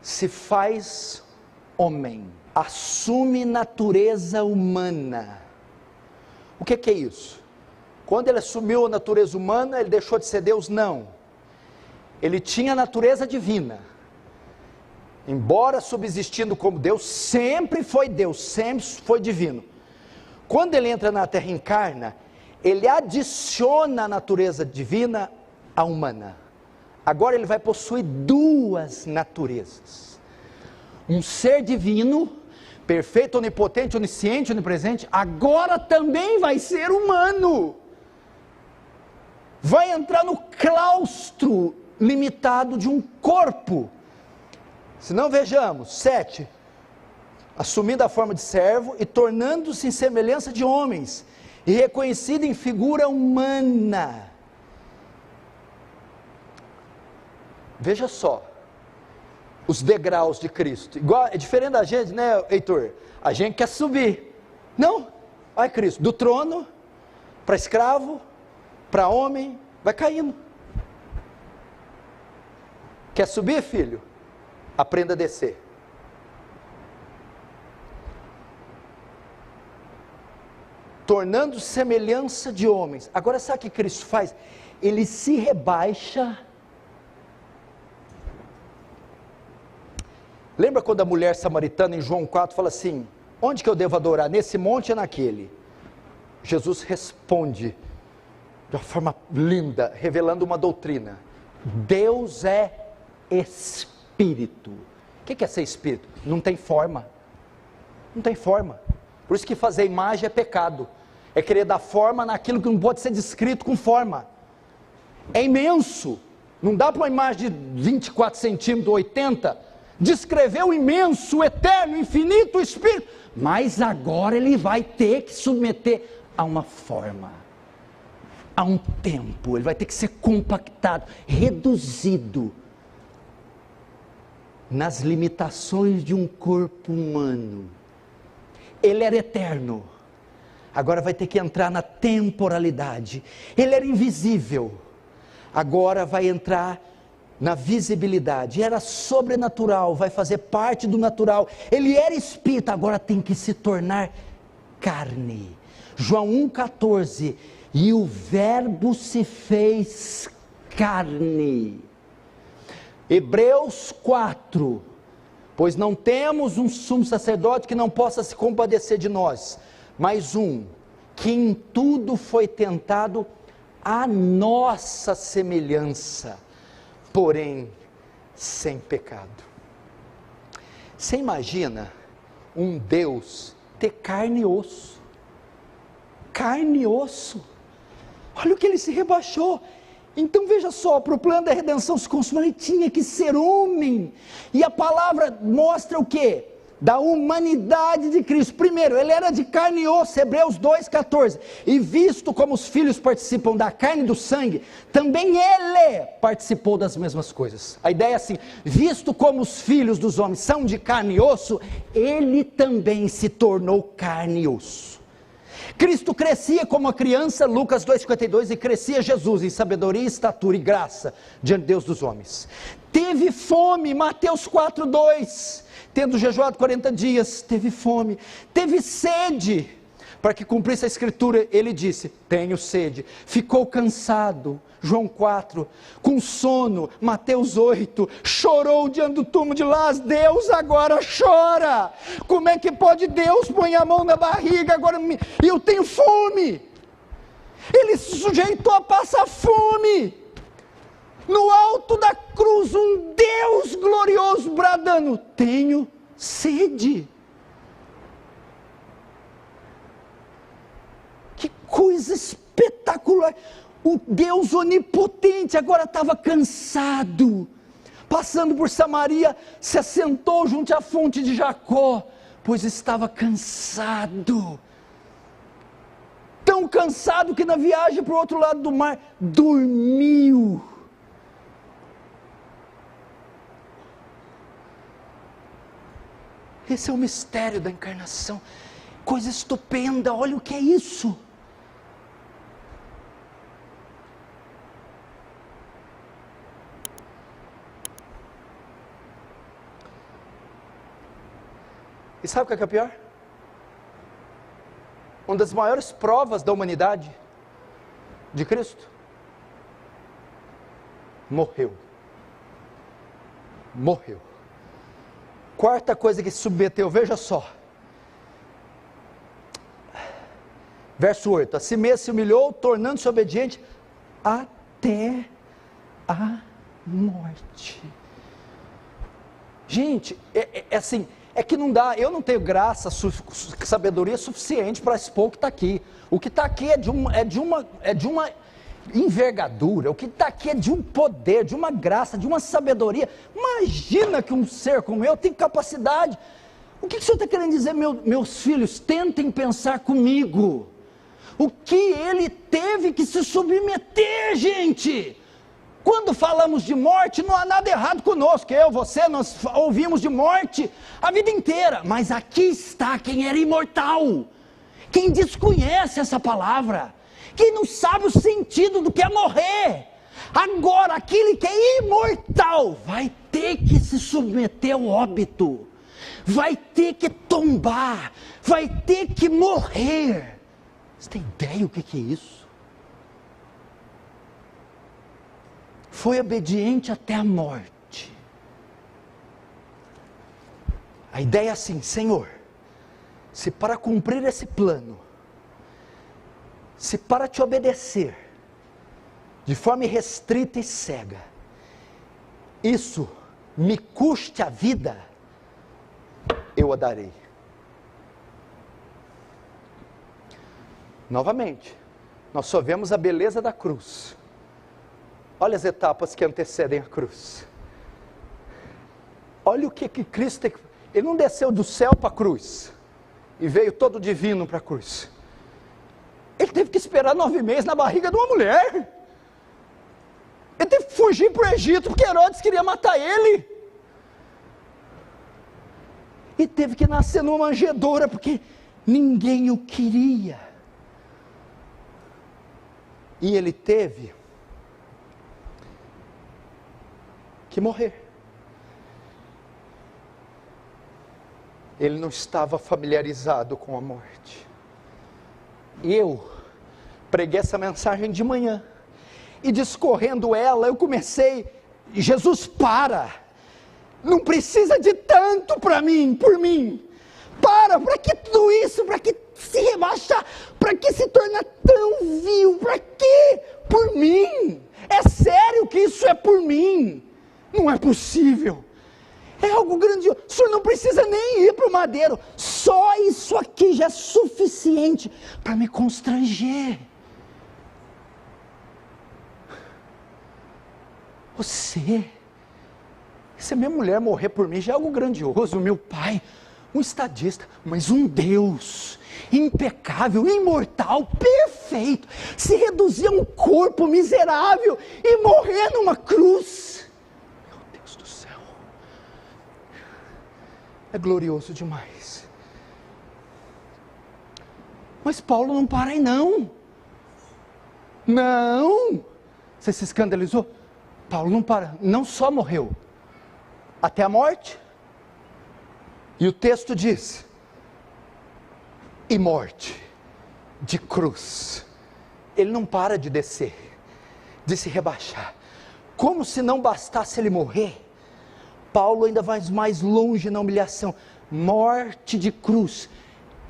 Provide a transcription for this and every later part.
se faz homem, assume natureza humana. O que é isso? Quando ele assumiu a natureza humana, ele deixou de ser Deus? Não. Ele tinha a natureza divina. Embora subsistindo como Deus, sempre foi Deus, sempre foi divino. Quando ele entra na terra e encarna, ele adiciona a natureza divina à humana. Agora ele vai possuir duas naturezas. Um ser divino, perfeito, onipotente, onisciente, onipresente, agora também vai ser humano. Vai entrar no claustro limitado de um corpo. Se não, vejamos, 7, assumindo a forma de servo e tornando-se em semelhança de homens, e reconhecido em figura humana. Veja só, os degraus de Cristo, igual, é diferente da gente, né, Heitor? A gente quer subir, não, olha Cristo, do trono, para escravo, para homem, vai caindo. Quer subir, filho? Aprenda a descer. Tornando-se semelhança de homens. Agora sabe o que Cristo faz? Ele se rebaixa. Lembra quando a mulher samaritana em João 4 fala assim: onde que eu devo adorar? Nesse monte ou naquele? Jesus responde de uma forma linda, revelando uma doutrina. Deus é Espírito. O que é ser Espírito? Não tem forma. Não tem forma. Por isso que fazer imagem é pecado. É querer dar forma naquilo que não pode ser descrito com forma. É imenso. Não dá para uma imagem de 24 centímetros, 80, descrever o imenso, o eterno, o infinito, o Espírito. Mas agora ele vai ter que submeter a uma forma, a um tempo. Ele vai ter que ser compactado, reduzido nas limitações de um corpo humano. Ele era eterno, agora vai ter que entrar na temporalidade. Ele era invisível, agora vai entrar na visibilidade. Era sobrenatural, vai fazer parte do natural. Ele era espírito, agora tem que se tornar carne. João 1,14, e o verbo se fez carne. Hebreus 4, pois não temos um sumo sacerdote que não possa se compadecer de nós, mas um que em tudo foi tentado à nossa semelhança, porém sem pecado. Você imagina um Deus ter carne e osso? Carne e osso. Olha o que ele se rebaixou. Então veja só, para o plano da redenção se consumar, ele tinha que ser homem. E a palavra mostra o quê? Da humanidade de Cristo. Primeiro, ele era de carne e osso, Hebreus 2,14. E visto como os filhos participam da carne e do sangue, também ele participou das mesmas coisas. A ideia é assim: visto como os filhos dos homens são de carne e osso, ele também se tornou carne e osso. Cristo crescia como uma criança, Lucas 2,52, e crescia Jesus em sabedoria, estatura e graça diante de Deus dos homens. Teve fome, Mateus 4,2, tendo jejuado 40 dias, teve fome. Teve sede, para que cumprisse a escritura, ele disse: tenho sede. Ficou cansado, João 4, com sono, Mateus 8, chorou diante do túmulo de Lázaro. Deus agora chora. Como é que pode Deus pôr a mão na barriga agora? Eu tenho fome. Ele se sujeitou a passar fome, no alto da cruz, um Deus glorioso bradando: tenho sede. Que coisa espetacular. O Deus onipotente agora estava cansado, passando por Samaria, se assentou junto à fonte de Jacó, pois estava cansado, tão cansado que na viagem para o outro lado do mar, dormiu. Esse é o mistério da encarnação, coisa estupenda. Olha o que é isso. E sabe o que é pior? Uma das maiores provas da humanidade, de Cristo, morreu. Morreu. Quarta coisa que se submeteu, veja só. Verso 8, a si mesmo se humilhou, tornando-se obediente até a morte. Gente, é assim, é que não dá, eu não tenho graça, sabedoria suficiente para expor o que está aqui. O que está aqui é de uma envergadura, o que está aqui é de um poder, de uma graça, de uma sabedoria. Imagina que um ser como eu tem capacidade. O que o Senhor está querendo dizer, meus filhos? Tentem pensar comigo. O que ele teve que se submeter, gente? Quando falamos de morte, não há nada errado conosco. Eu, você, nós ouvimos de morte a vida inteira. Mas aqui está quem era imortal. Quem desconhece essa palavra. Quem não sabe o sentido do que é morrer. Agora, aquele que é imortal vai ter que se submeter ao óbito. Vai ter que tombar. Vai ter que morrer. Você tem ideia o que é isso? Foi obediente até a morte. A ideia é assim, Senhor, se para cumprir esse plano, se para te obedecer, de forma irrestrita e cega, isso me custe a vida, eu a darei. Novamente, nós só vemos a beleza da cruz. Olha as etapas que antecedem a cruz. Olha o que Cristo tem. Ele não desceu do céu para a cruz e veio todo divino para a cruz. Ele teve que esperar 9 meses na barriga de uma mulher. Ele teve que fugir para o Egito porque Herodes queria matar ele. E teve que nascer numa manjedoura porque ninguém o queria. E ele teve que morrer. Ele não estava familiarizado com a morte. Eu preguei essa mensagem de manhã. E discorrendo ela, eu comecei, Jesus, para. Não precisa de tanto para mim, por mim. Para que tudo isso? Para que se rebaixar? Para que se tornar tão vil? Para que? Por mim? É sério que isso é por mim? Não é possível. É algo grandioso. O senhor não precisa nem ir para o madeiro. Só isso aqui já é suficiente para me constranger. Se a minha mulher morrer por mim já é algo grandioso. Meu pai, um estadista, mas um Deus impecável, imortal, perfeito, se reduzir a um corpo miserável e morrer numa cruz. Meu Deus do céu, é glorioso demais. Mas Paulo não para aí não. Você se escandalizou? Paulo não para, não só morreu, até a morte. E o texto diz, e morte, de cruz. Ele não para de descer, de se rebaixar. Como se não bastasse ele morrer, Paulo ainda vai mais longe na humilhação. Morte de cruz.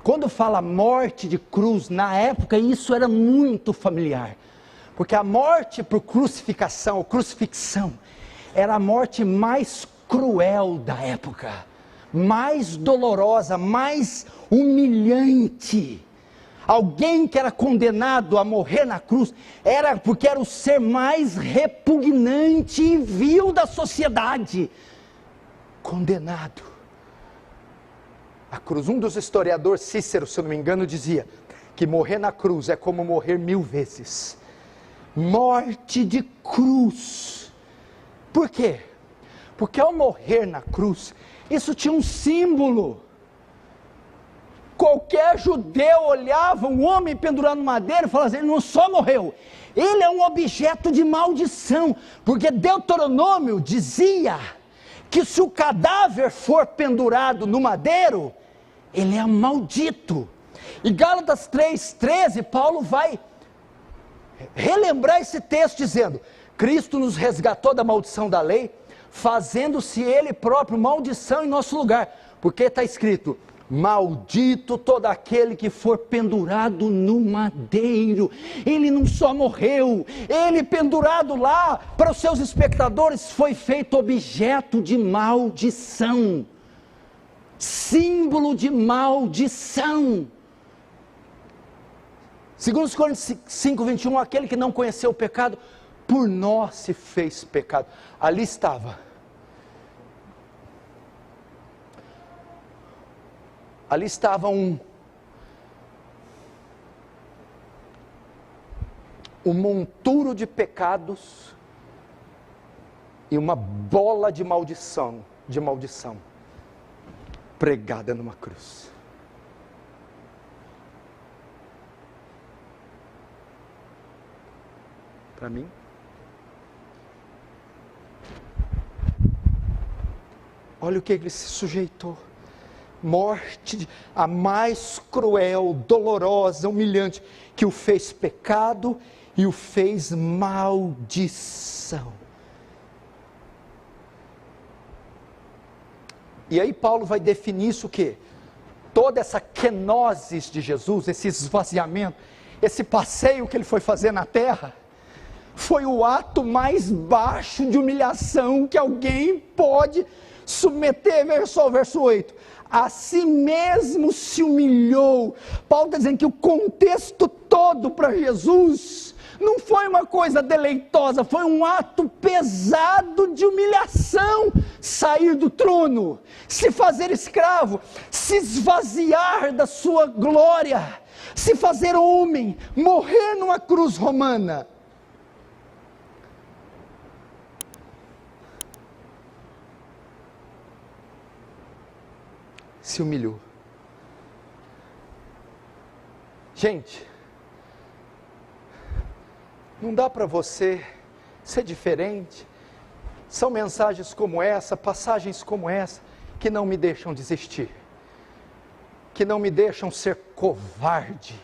Quando fala morte de cruz, na época isso era muito familiar. Porque a morte por crucificação, ou crucifixão, era a morte mais cruel da época. Mais dolorosa, mais humilhante. Alguém que era condenado a morrer na cruz, era porque era o ser mais repugnante e vil da sociedade. Condenado à cruz. Um dos historiadores, Cícero, se eu não me engano, dizia que morrer na cruz é como morrer 1000 vezes. Morte de cruz. Por quê? Porque ao morrer na cruz, isso tinha um símbolo. Qualquer judeu olhava um homem pendurado no madeiro e falava assim, ele não só morreu, ele é um objeto de maldição, porque Deuteronômio dizia que se o cadáver for pendurado no madeiro, ele é maldito. Em Gálatas 3:13, Paulo vai relembrar esse texto dizendo: Cristo nos resgatou da maldição da lei, fazendo-se Ele próprio maldição em nosso lugar, porque está escrito: maldito todo aquele que for pendurado no madeiro. Ele não só morreu, ele pendurado lá, para os seus espectadores, foi feito objeto de maldição, símbolo de maldição. Segundo Coríntios 5:21, aquele que não conheceu o pecado, por nós se fez pecado. Ali estava. Ali estava um monturo de pecados e uma bola de maldição, pregada numa cruz. Para mim, olha o que ele se sujeitou. Morte, a mais cruel, dolorosa, humilhante, que o fez pecado e o fez maldição. E aí Paulo vai definir isso o quê? Toda essa kenosis de Jesus, esse esvaziamento, esse passeio que ele foi fazer na terra, foi o ato mais baixo de humilhação que alguém pode submeter. Veja só o verso 8. A si mesmo se humilhou. Paulo está dizendo que o contexto todo para Jesus não foi uma coisa deleitosa, foi um ato pesado de humilhação. Sair do trono, se fazer escravo, se esvaziar da sua glória, se fazer homem, morrer numa cruz romana. Se humilhou. Gente, não dá para você ser diferente. São mensagens como essa, passagens como essa, que não me deixam desistir, que não me deixam ser covarde,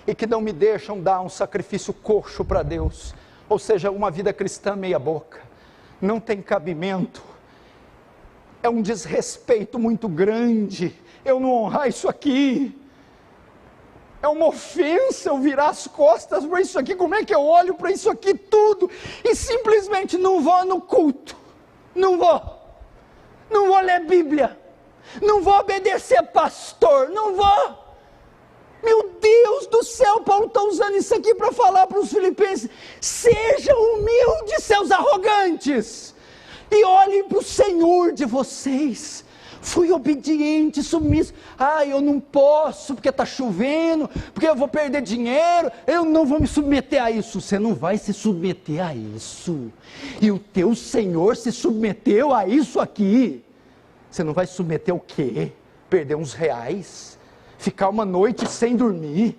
e que não me deixam dar um sacrifício coxo para Deus, ou seja, uma vida cristã meia boca. Não tem cabimento. É um desrespeito muito grande eu não honrar isso aqui. É uma ofensa eu virar as costas para isso aqui. Como é que eu olho para isso aqui tudo e simplesmente não vou no culto? Não vou ler Bíblia, não vou obedecer pastor, não vou. Meu Deus do céu, Paulo está usando isso aqui para falar para os filipenses: sejam humildes, seus arrogantes, e olhem para o Senhor de vocês. Fui obediente, submisso. Eu não posso porque está chovendo, porque eu vou perder dinheiro, eu não vou me submeter a isso. Você não vai se submeter a isso, e o teu Senhor se submeteu a isso aqui. Você não vai se submeter ao quê? Perder uns reais? Ficar uma noite sem dormir?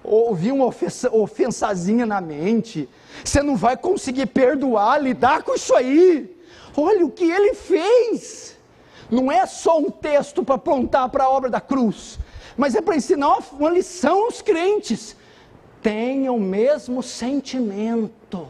Ouvir uma ofensazinha na mente? Você não vai conseguir perdoar, lidar com isso aí. Olha o que ele fez. Não é só um texto para apontar para a obra da cruz, mas é para ensinar uma lição aos crentes. Tenham o mesmo sentimento.